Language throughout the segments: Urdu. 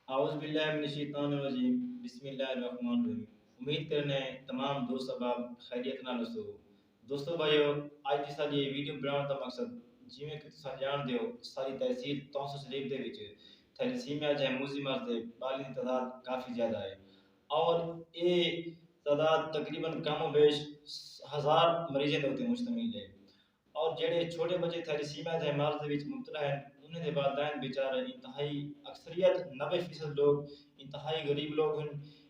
اعوذ باللہ من الشیطان الرجیم بسم اللہ الرحمن الرحیم امید کرنے تمام دوست احباب خیریت نال ہسو دوستو بھائیو اج دی ساری ویڈیو بناਉਣ دا مقصد جویں کہ تساں جان دیو ساری تحصیل تونس شریف دے وچ تھیلیسیمیا جے موذی مرض دے بالغ دی تعداد کافی زیادہ ہے اور یہ تعداد تقریباً کم و بیش ہزار مریضوں کے اوپر مشتمل ہے اور جڑے چھوٹے بچے تھیلیسیمیا دے مرض وچ مبتلا ہیں انہیں دے والدین بیچارے انتہائی اکثریت 90% لوگ انتہائی غریب لوگ ہیں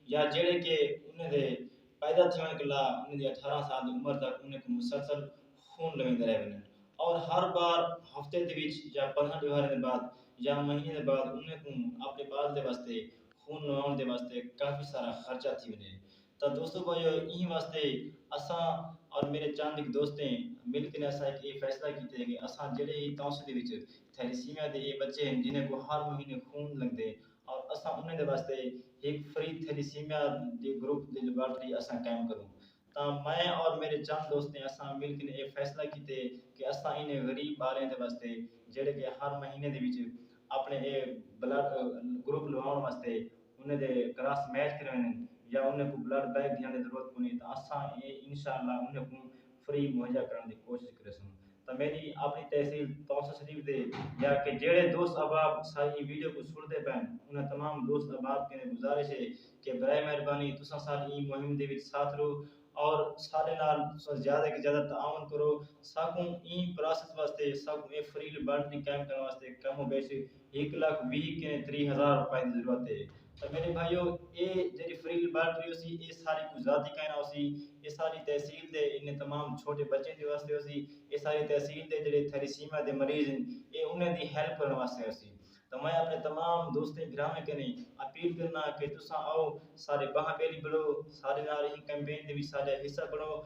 یا جڑے کہ انہیں دے پیدا تھیون کلا انہیں دے 18 سال دی عمر تک انہیں کو مسلسل خون لگے رہے ہیں اور ہر بار ہفتے دے وچ یا 15 دیوار دے بعد یا مہینے دے بعد انہیں کو اپنے بال دے واسطے خون لگاؤن دے واسطے کافی سارا خرچہ تھی ونے تو دوستو بھائیو این واسطے اساں اور میرے چند ایک دوستیں مل کے اساں ایک یہ فیصلہ کیتے کہ اساں جڑے ہی تونس دے وچ تھیلیسیمیا دے یہ بچے ہیں جنہیں کو ہر مہینے خون لگدے اور اساں انہیں دے واسطے ایک free thalassaemia the group the laboratory اساں قائم کروں تا میں اور میرے چند دوستیں اساں مل کے یہ فیصلہ کیتے کہ اساں انہیں غریب بالیں دے واسطے جڑے کہ ہر مہینے دے وچ اپنے یہ بلڈ گروپ لواؤن واسطے انہیں دے کراس میچ کروانے یا انہیں کو بلڈ بینک دینے کی ضرورت پڑی تو اساں یہ انشاءاللہ انہیں کو فری مہیا کرنے کی کوشش کریں تو میری اپنی تحصیل توسط شریف دے یا کہ جڑے دوست احباب ساری ویڈیو کو سنتے پین انہیں تمام دوست احباب کے گزارش ہے کہ برائے مہربانی تساں ساری مہم دے وچ ساتھ رہو اور سارے نال زیادہ کہ زیادہ تعاون کرو ساکوں این پروسیس واسطے ساکوں یہ فری لیبارٹری کیمپ کرنے واسطے کم و بیش 1,20,000 روپے کی ضرورت ہے تو میرے بھائیو یہ جی فری لیبارٹری ہوسی یہ ساری گزارتی کہنا ہوسی یہ ساری تحصیل دے ان تمام چھوٹے بچے دے واسطے ہوسی یہ ساری تحصیل دے جڑے تھیلیسیمیا دے مریض ہیں یہ انہیں دی ہیلپ کرنے واسطے ہوسی تو میں اپنے تمام دوستیں گھرانے کنے اپیل کرنا کہ تساں آؤ سارے باہاں بیلی بڑھو سارے نال ہی کیمپین دے بھی سارے حصہ بڑھو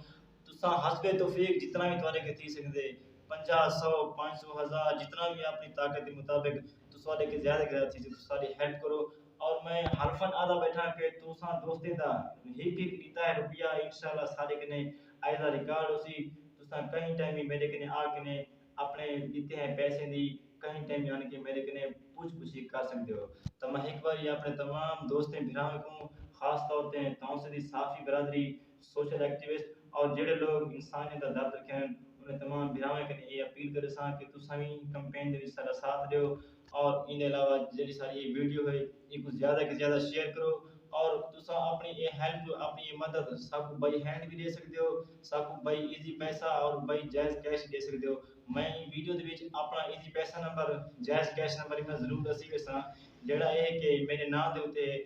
تساں حسب توفیق جتنا بھی تواڈے کے تھی سکدے 50 100 500 1000 جتنا بھی اپنی طاقت کے مطابق تساڈے کے زیادہ تھی ساری ہیلپ کرو اور میں حلفن آدھا بیٹھا کہ تساں دوستیں دا ایک دیتا ہے روپیہ انشاءاللہ سارے کنے آئیدہ ریکارڈ ہوسی تساں کہیں ٹائم بھی میرے کنے آ کنے اپنے دیتے ہیں پیسے دی کہیں ٹائم یعنی کہ میرے کنے پوچھ پوچھی کر سکتے ہو تو میں ایک بار یہ اپنے تمام دوستیں بھراؤں کو خاص طور پہ تونس دی صافی برادری سوشل ایکٹیوسٹ اور جڑے لوگ انسانیت دا درد رکھیں انہیں تمام بھراؤں کے یہ اپیل کرے ساں کہ تساں بھی کمپین دے سارا ساتھ دیو اور ان علاوہ جڑی ساری یہ ویڈیو ہے یہ کو زیادہ کہ زیادہ شیئر کرو اور تساں اپنی یہ ہیلپ اپنی یہ مدد سب بائی ہینڈ بھی دے سکتے ہو سب بائی ایزی پیسہ اور بائی جائز کیش دے سکتے ہو میں ویڈیو دے وچ اپنا ایزی پیسہ نمبر جائز کیش نمبر میں ضرور دسی ویساں جڑا یہ کہ میرے نام دے اوتے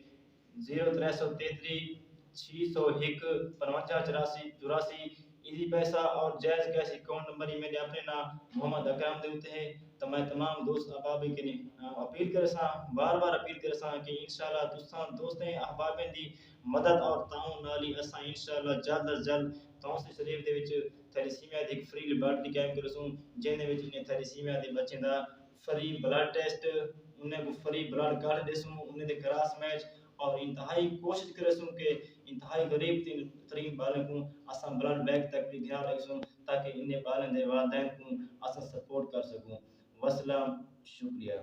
0333 601 55 84 ایزی پیسہ اور جائز کیش اکاؤنٹ نمبر ہی میرے اپنے نام محمد اکرم دے اوتے ہے تو میں تمام دوست احباب کے اپیل کرے ساں بار بار اپیل کرے ساں کہ انشاءاللہ تساں دوستیں احبابیں دی مدد اور تعاون نال ہی اساں انشاءاللہ جلد از جلد تونس شریف دے وچ تھیلیسیمیا دی ایک فری لیبارٹری قائم کرسوں جن دے وچ انہیں تھیلیسیمیا دے بچے دا فری بلڈ ٹیسٹ انہیں کو فری بلڈ کارڈ دے سوں انہیں دے کراس میچ اور انتہائی کوشش کرے سوں کہ انتہائی غریب ترین بالوں کو اساں بلڈ بینک تک بھی گھا لگ سوں تاکہ انہیں بالوں دے والدین کو اساں سپورٹ کر سکوں وسلام شکریہ